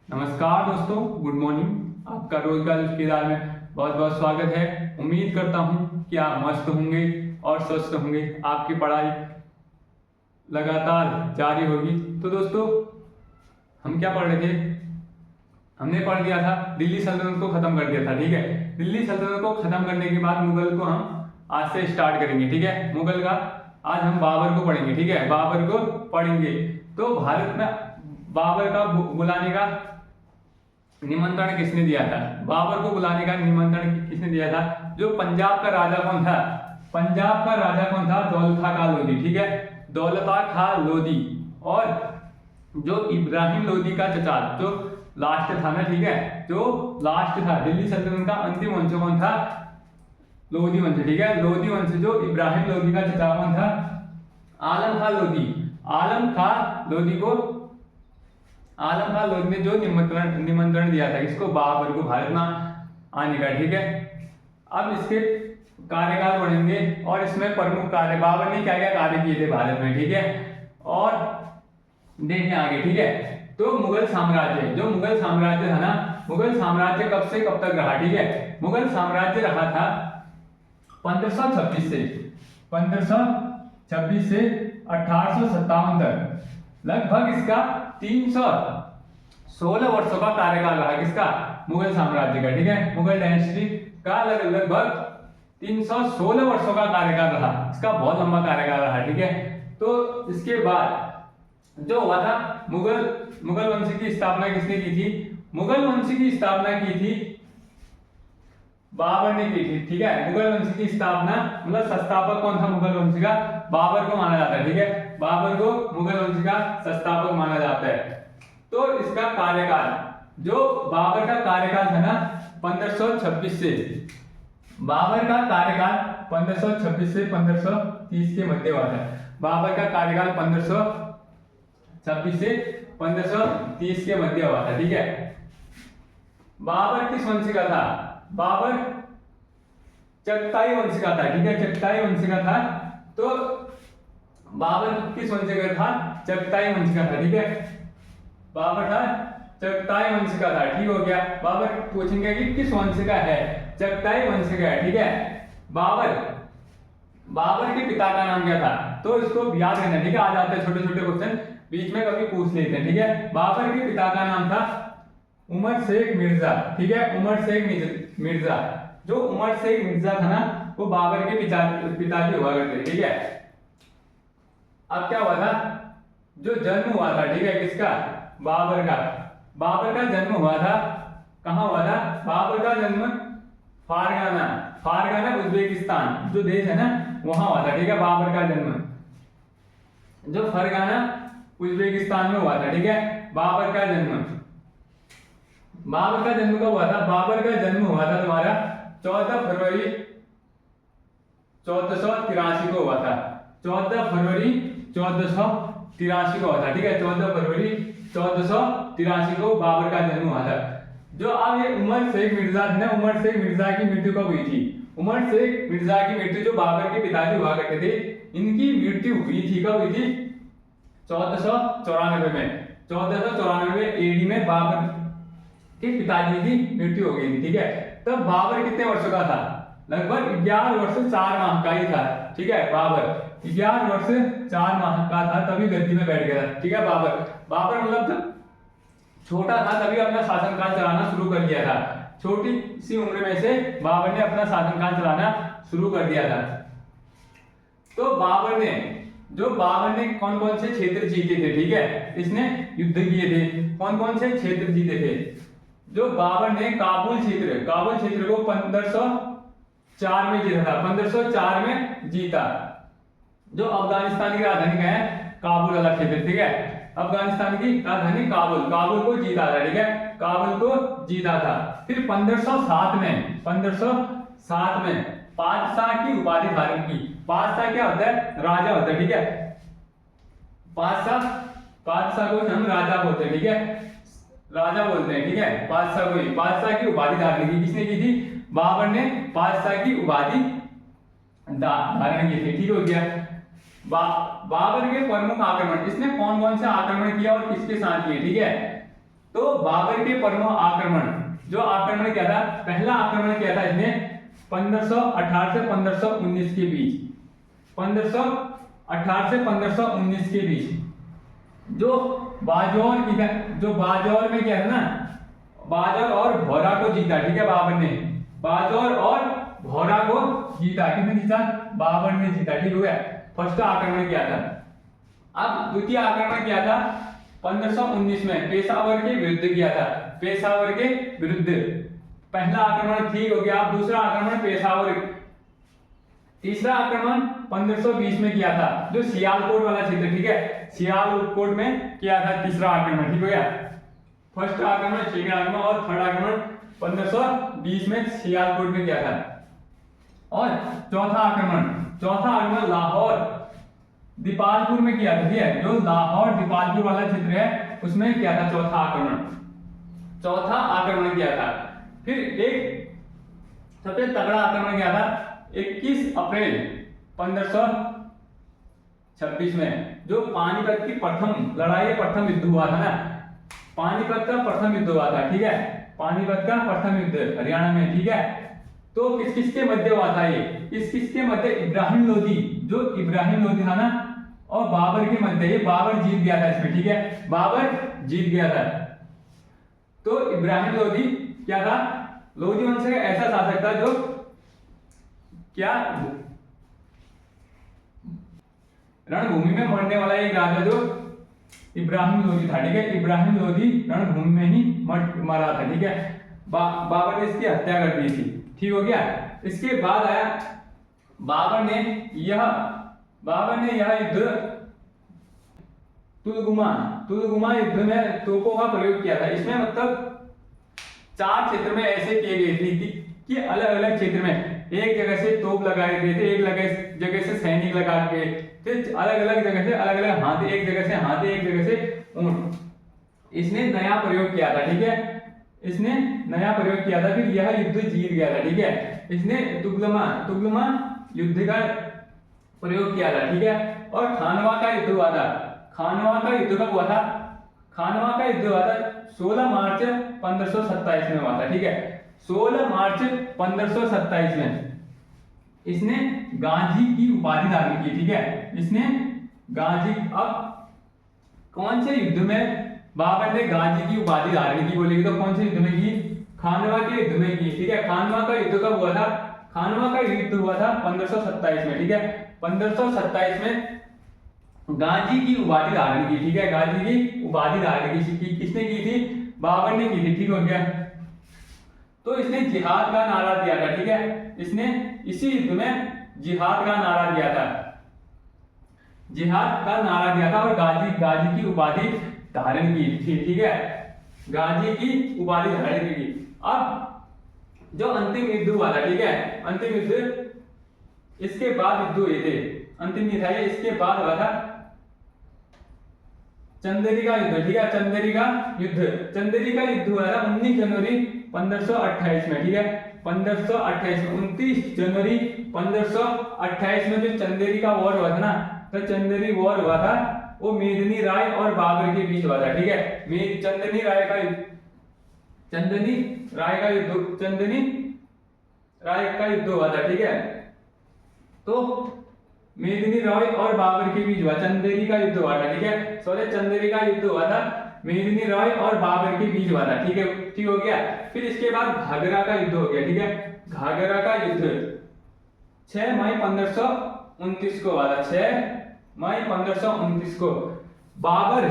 नमस्कार दोस्तों, good morning. आपका रोज का किरदार में बहुत बहुत स्वागत है। उम्मीद करता हूँ कि आप मस्त होंगे और स्वस्थ होंगे। आपकी पढ़ाई लगातार जारी होगी। तो दोस्तों, हम क्या पढ़ रहे थे? हमने पढ़ लिया था, दिल्ली सल्तनत को खत्म कर दिया था। ठीक है, दिल्ली सल्तनत को खत्म करने के बाद मुगल को हम आज से स्टार्ट करेंगे। ठीक है, मुगल का आज हम बाबर को पढ़ेंगे। ठीक है, बाबर को पढ़ेंगे। तो भारत में बाबर का बुलाने का निमंत्रण किसने दिया था? बाबर को बुलाने का निमंत्रण किसने दिया था? जो पंजाब का राजा कौन था? पंजाब का राजा कौन था? दौलता खां लोधी। ठीक है, दौलता खां लोधी। और जो इब्राहिम लोधी का चचा, जो लास्ट था ना, ठीक है, जो लास्ट था दिल्ली सल्तनत का अंतिम वंश कौन था? लोधी वंश। ठीक है, लोधी वंश। जो इब्राहिम लोधी का चचा कौन था? आलम खां लोधी। आलम खां लोधी को आलम खां लोधी ने जो निमंत्रण दिया था इसको, बाबर को भारत में आने का। ठीक है, अब इसके कार्यकाल पढ़ेंगे और इसमें प्रमुख कार्य बाबर ने क्या क्या कार्य किए थे भारत में। ठीक है, और देखें आगे। ठीक है, तो मुगल साम्राज्य, जो मुगल साम्राज्य था ना, मुगल साम्राज्य कब से कब तक रहा? ठीक है, मुगल साम्राज्य रहा था 1526 से 1857 तक। लगभग इसका 316 वर्षों का कार्यकाल रहा। किसका? मुगल साम्राज्य का। ठीक है, मुगल डायनेस्टी का लगभग 316 वर्षों का कार्यकाल रहा। इसका बहुत लंबा कार्यकाल रहा। ठीक है, तो इसके बाद जो हुआ था, मुगल वंश की स्थापना किसने की थी? मुगल वंश की स्थापना की थी बाबर ने की थी। ठीक है, मुगल वंश की स्थापना मतलब संस्थापक कौन था मुगल वंश का? बाबर को माना जाता है। ठीक है, बाबर को मुगल वंश का संस्थापक माना जाता है। तो इसका कार्यकाल, जो बाबर का कार्यकाल था ना 1526 से, बाबर का कार्यकाल 1526 से 1530 के मध्य हुआ था। बाबर का कार्यकाल 1526 से 1530 के मध्य हुआ था। ठीक है, बाबर किस वंश का था? बाबर चगताई वंश का था। ठीक है, चगताई वंश का था। तो बाबर किस वंश का था? चगताई वंश का था। ठीक है, बाबर था चगताई वंश का था। ठीक हो गया। बाबर पूछेंगे कि किस वंश का है? चगताई वंश का है। ठीक है, बाबर के पिता का नाम क्या था? तो इसको याद रखना। ठीक है, आ जाते हैं छोटे छोटे क्वेश्चन, बीच में कभी पूछ लेते हैं। ठीक है, बाबर के पिता का नाम था उमर शेख मिर्जा। ठीक है, उमर शेख मिर्जा। जो उमर शेख मिर्जा था ना, वो बाबर के पिताजी हुआ करते। ठीक है, अब क्या हुआ था? जो जन्म हुआ था, ठीक है, किसका? बाबर का। बाबर का जन्म हुआ था, कहां हुआ था? बाबर का जन्म फारगाना उज्बेकिस्तान जो देश है ना, वहां हुआ था। ठीक है, बाबर का जन्म जो फरगाना उज्बेकिस्तान में हुआ था। ठीक है, बाबर का जन्म कब हुआ था? बाबर का जन्म हुआ था तुम्हारा 14 फरवरी 1483 को हुआ था। 14 फरवरी 1483 को हुआ था। ठीक है, 14 फरवरी 1483 को बाबर का जन्म हुआ था। जो अब ये उमर शेख मिर्जा थे ना, उमर शेख मिर्जा की मृत्यु कब हुई थी? उमर शेख मिर्जा की मृत्यु, जो बाबर के पिताजी हुआ करते थे, इनकी मृत्यु हुई थी। कब हुई थी? 1494 में। 1494 एडी में बाबर के पिताजी की मृत्यु हो गई थी। ठीक है, तब बाबर कितने वर्षों का था? लगभग 11 वर्ष 4 माह का ही था। ठीक है, बाबर 11 वर्ष 4 माह का था, तभी गद्दी में बैठ गया था। ठीक है, बाबर मतलब जब छोटा था तभी अपना शासनकाल चलाना शुरू कर दिया था। छोटी सी उम्र में से बाबर ने अपना शासनकाल चलाना शुरू कर दिया था। तो बाबर ने कौन कौन से क्षेत्र जीते थे? ठीक है, इसने युद्ध किए थे। कौन कौन से क्षेत्र जीते थे? जो बाबर ने काबुल क्षेत्र को 1504 में जीता था। 1504 में जीता। जो अफगानिस्तान की राजधानी क्या है? काबुल वाला क्षेत्र। ठीक है, अफगानिस्तान की राजधानी काबुल को जीता था। ठीक है, काबुल को जीता था। फिर 1507 में पातशाह की उपाधि धारण की। पातशाह क्या होता है? राजा होता है। ठीक है, पातशाह को हम राजा बोलते हैं। ठीक है, राजा बोलते हैं। ठीक है, पातशाह की उपाधि धारण की। किसने की थी? बाबर ने पातशाह की उपाधि धारण की थी। ठीक हो गया। बाबर के प्रमुख आक्रमण, इसने कौन कौन से आक्रमण किया और किसके साथ किए? ठीक है, तो बाबर के प्रमुख आक्रमण, जो आक्रमण किया था, पहला आक्रमण किया था इसने 1518 से 1519 के बीच, 1518 से 1519 के बीच, जो बाजौर में क्या था ना, बाजौर और भौरा को जीता। ठीक है, बाबर ने बाजौर और भौरा को जीता। किसने जीता? बाबर ने जीता। ठीक हो गया, फर्स्ट आक्रमण किया था। अब द्वितीय आक्रमण किया था 1519 में, पेशावर के विरुद्ध किया था, पेशावर के विरुद्ध। पहला आक्रमण ठीक हो गया। अब दूसरा आक्रमण पेशावर, तीसरा आक्रमण 1520 में किया था, जो सियालकोट वाला क्षेत्र। ठीक है, सियालकोट में किया था तीसरा आक्रमण। ठीक हो गया, फर्स्ट आक्रमण, सेकंड आक्रमण और थर्ड आक्रमण 1520 में सियालकोट में किया था। और चौथा आक्रमण लाहौर दीपालपुर में किया था। ठीक है, जो लाहौर दीपालपुर वाला क्षेत्र है उसमें किया था चौथा आक्रमण किया था। फिर एक सबसे तगड़ा आक्रमण किया था 21 अप्रैल 1526 में, जो पानीपत की प्रथम युद्ध हुआ था ना, पानीपत का प्रथम युद्ध हुआ था। ठीक है, पानीपत का प्रथम युद्ध हरियाणा में। ठीक है, तो किसके मध्य हुआ था ये? किसके मध्य? इब्राहिम लोधी था ना, और बाबर के मध्य। ये बाबर जीत गया था इसमें। ठीक है, बाबर जीत गया था। तो इब्राहिम लोधी क्या था? लोधी वंश का ऐसा शासक था जो क्या रणभूमि में मरने वाला एक राजा, जो इब्राहिम लोधी था। ठीक है, इब्राहिम लोधी रणभूमि में ही मरा था। ठीक है, बाबर ने इसकी हत्या कर दी थी। ठीक हो गया। इसके बाद आया बाबर ने यह युद्ध तुलगुमा युद्ध में तोपों का प्रयोग किया था। इसमें मतलब 4 क्षेत्र में ऐसे किए गए थे कि अलग अलग क्षेत्र में एक जगह से तोप लगाए गए थे, एक जगह से सैनिक लगा के थे, अलग अलग जगह से अलग अलग हाथी, एक जगह से ऊंट। इसने नया प्रयोग किया था। ठीक है, इसने नया प्रयोग किया था। फिर यह युद्ध जीत गया था। ठीक है, इसने तुगलमा युद्ध का प्रयोग किया था। ठीक है, और खानवा का युद्ध हुआ था। खानवा का युद्ध कब हुआ था? खानवा का युद्ध हुआ था 16 मार्च 1527 में हुआ था। ठीक है, 16 मार्च 1527 में इसने गांधी की उपाधि धारण की। ठीक है, इसने गांधी, अब कौन से युद्ध में बाबर ने गांधी की उपाधि धारण की बोलेगी तो कौन से युद्ध में की? खानवा के युद्ध में की। ठीक है, खानवा का युद्ध कब हुआ था? खानवा का युद्ध हुआ था 1527 में। ठीक है, 1527 में गांधी की उपाधि धारण की। ठीक है, गांधी की उपाधि धारण की किसने की थी? बाबर ने की थी। ठीक हो गया। तो इसने जिहाद का नारा दिया था। ठीक है, इसने इसी युद्ध में जिहाद का नारा दिया था और गांधी की उपाधि धारण की थी। ठीक है, गांधी की उपाधि धारण की। अब जो अंतिम युद्ध हुआ था, ठीक है, अंतिम युद्ध इसके बाद युद्ध हुए थे, अंतिम नहीं था ये, इसके बाद हुआ था चंदेरी का युद्ध। ठीक है, चंदेरी का युद्ध हुआ था 19 जनवरी 1528 में। ठीक है, 1528 में 29 जनवरी 1528 में जो चंदेरी का वॉर हुआ था ना, तो चंदेरी वॉर हुआ था वो मेदिनी राय और बाबर के बीच हुआ था। ठीक है, चंदनी राय का युद्ध हुआ था। ठीक है, तो मेदिनी राय और बाबर के बीच हुआ, चंदेरी का युद्ध हुआ था। ठीक है, चंदेरी का युद्ध हुआ था, मेदिनी राय और बाबर के बीच हुआ था। ठीक है, ठीक हो गया। फिर इसके बाद घाघरा का युद्ध हो गया। ठीक है, घाघरा का युद्ध 6 मई 1529 को हुआ था। 6 मई 1529 को बाबर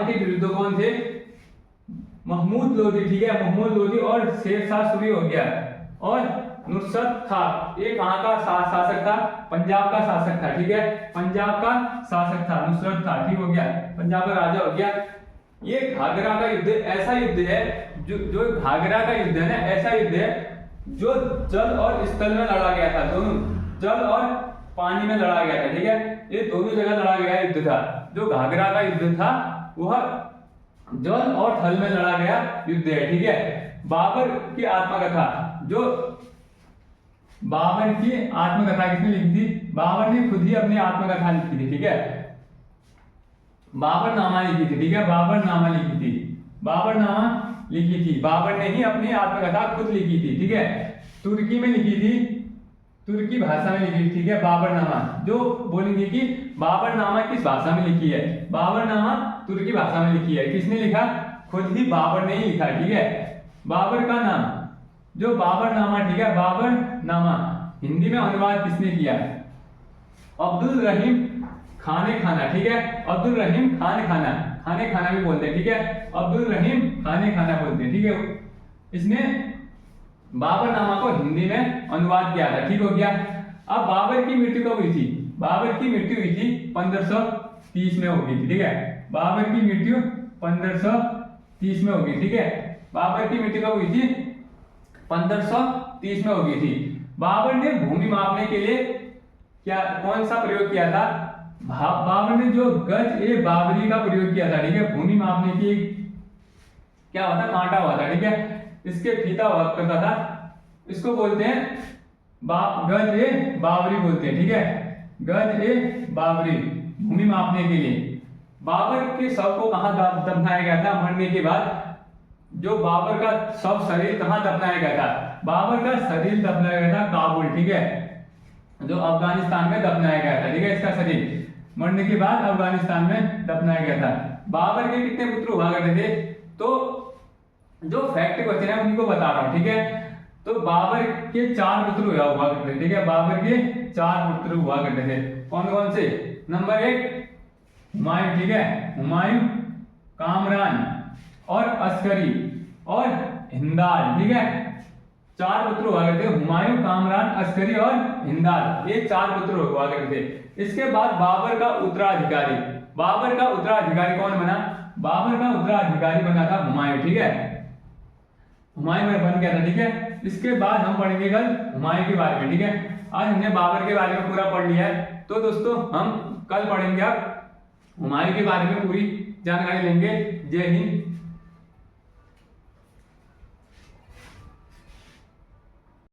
के विरुद्ध कौन थे? महमूद लोधी। ठीक है, महमूद लोधी और शेरशाह सूरी हो गया, और नुसरत था, ये कहां का शासक था? पंजाब का शासक था। ठीक है, पंजाब का शासक था, नुसरत था। ठीक हो गया, पंजाब का राजा हो गया। ये घाघरा का युद्ध ऐसा युद्ध है, जो घाघरा का युद्ध है ना, ऐसा युद्ध है जो जल और स्थल में लड़ा गया था, दोनों जल और पानी में लड़ा गया था। ठीक है, ये दोनों जगह लड़ा गया युद्ध था। जो घाघरा का युद्ध था वह जल और थल में लड़ा गया युद्ध है। ठीक है, बाबर की आत्मकथा किसने लिखी थी? बाबर ने खुद ही अपनी आत्मकथा लिखी थी। ठीक है, बाबरनामा लिखी थी। ठीक है, बाबरनामा लिखी थी। बाबरनामा लिखी थी। बाबर ने ही अपनी आत्मकथा खुद लिखी थी, ठीक है, तुर्की में लिखी थी, तुर्की भाषा में लिखी थी, ठीक है, बाबरनामा। जो बोलेंगे कि बाबरनामा किस भाषा में लिखी है, बाबरनामा तुर्की भाषा में लिखी है। किसने लिखा, खुद ही बाबर ने ही लिखा, ठीक है। बाबर का नाम, जो बाबरनामा, ठीक है, बाबरनामा हिंदी में अनुवाद किसने किया, अब्दुल रहीम खाने खाना, ठीक है, अब्दुल रहीम खान खाना, खाने खाना भी बोलते हैं, ठीक है, अब्दुल रहीम खाने खाना बोलते हैं, ठीक है। इसने बाबरनामा को हिंदी में अनुवाद किया था, ठीक हो गया। अब बाबर की मृत्यु कब हुई थी, बाबर की मृत्यु हुई थी 1530 में हो गई थी, ठीक है, बाबर की मृत्यु 1530 में हो गई, ठीक है। बाबर की मृत्यु कब हुई थी, 1530 में हो गई थी। बाबर ने भूमि मापने के लिए क्या कौन सा प्रयोग किया था, बाबर ने जो गज ए बाबरी का प्रयोग किया था, ठीक है, भूमि मापने की क्या होता, कांटा हुआ था, ठीक है, इसके फीता हुआ करता था, इसको बोलते हैं गज ए बाबरी बोलते हैं, ठीक है, गज ए बाबरी, भूमि मापने के लिए। बाबर के शव को कहां दफनाया गया था मरने के बाद, जो बाबर का शव शरीर कहां दफनाया गया था, बाबर का शरीर दफनाया गया था काबुल, ठीक है, जो अफगानिस्तान में दफनाया गया था, ठीक है, इसका शरीर मरने के बाद अफगानिस्तान में दफनाया गया था। बाबर के कितने पुत्र हुआ करते थे, तो जो फैक्ट क्वेश्चन है उन्हीं को बता रहा हूं, ठीक है। तो बाबर के 4 पुत्र हुआ करते थे, ठीक है, बाबर के 4 पुत्र हुआ करते थे। कौन कौन से, नंबर 1 हुमायूं, ठीक है, हुमायूं, कामरान और अस्करी और हिंदाल, ठीक है, 4 पुत्र हुआ करते थे, हुमायूं, कामरान, अस्करी और हिंदाल, ये 4 पुत्र हुआ करते थे। इसके बाद बाबर का उत्तराधिकारी, बाबर का उत्तराधिकारी कौन बना, बाबर का उत्तराधिकारी बना था हुमायूं, ठीक है, हुमायूं में बन गया था, ठीक है। इसके बाद हम पढ़ेंगे कल हुमायूं के बारे में, ठीक है। आज हमने बाबर के बारे में पूरा पढ़ लिया है, तो दोस्तों हम कल पढ़ेंगे अब हुमायूं के बारे में पूरी जानकारी लेंगे। जय हिंद।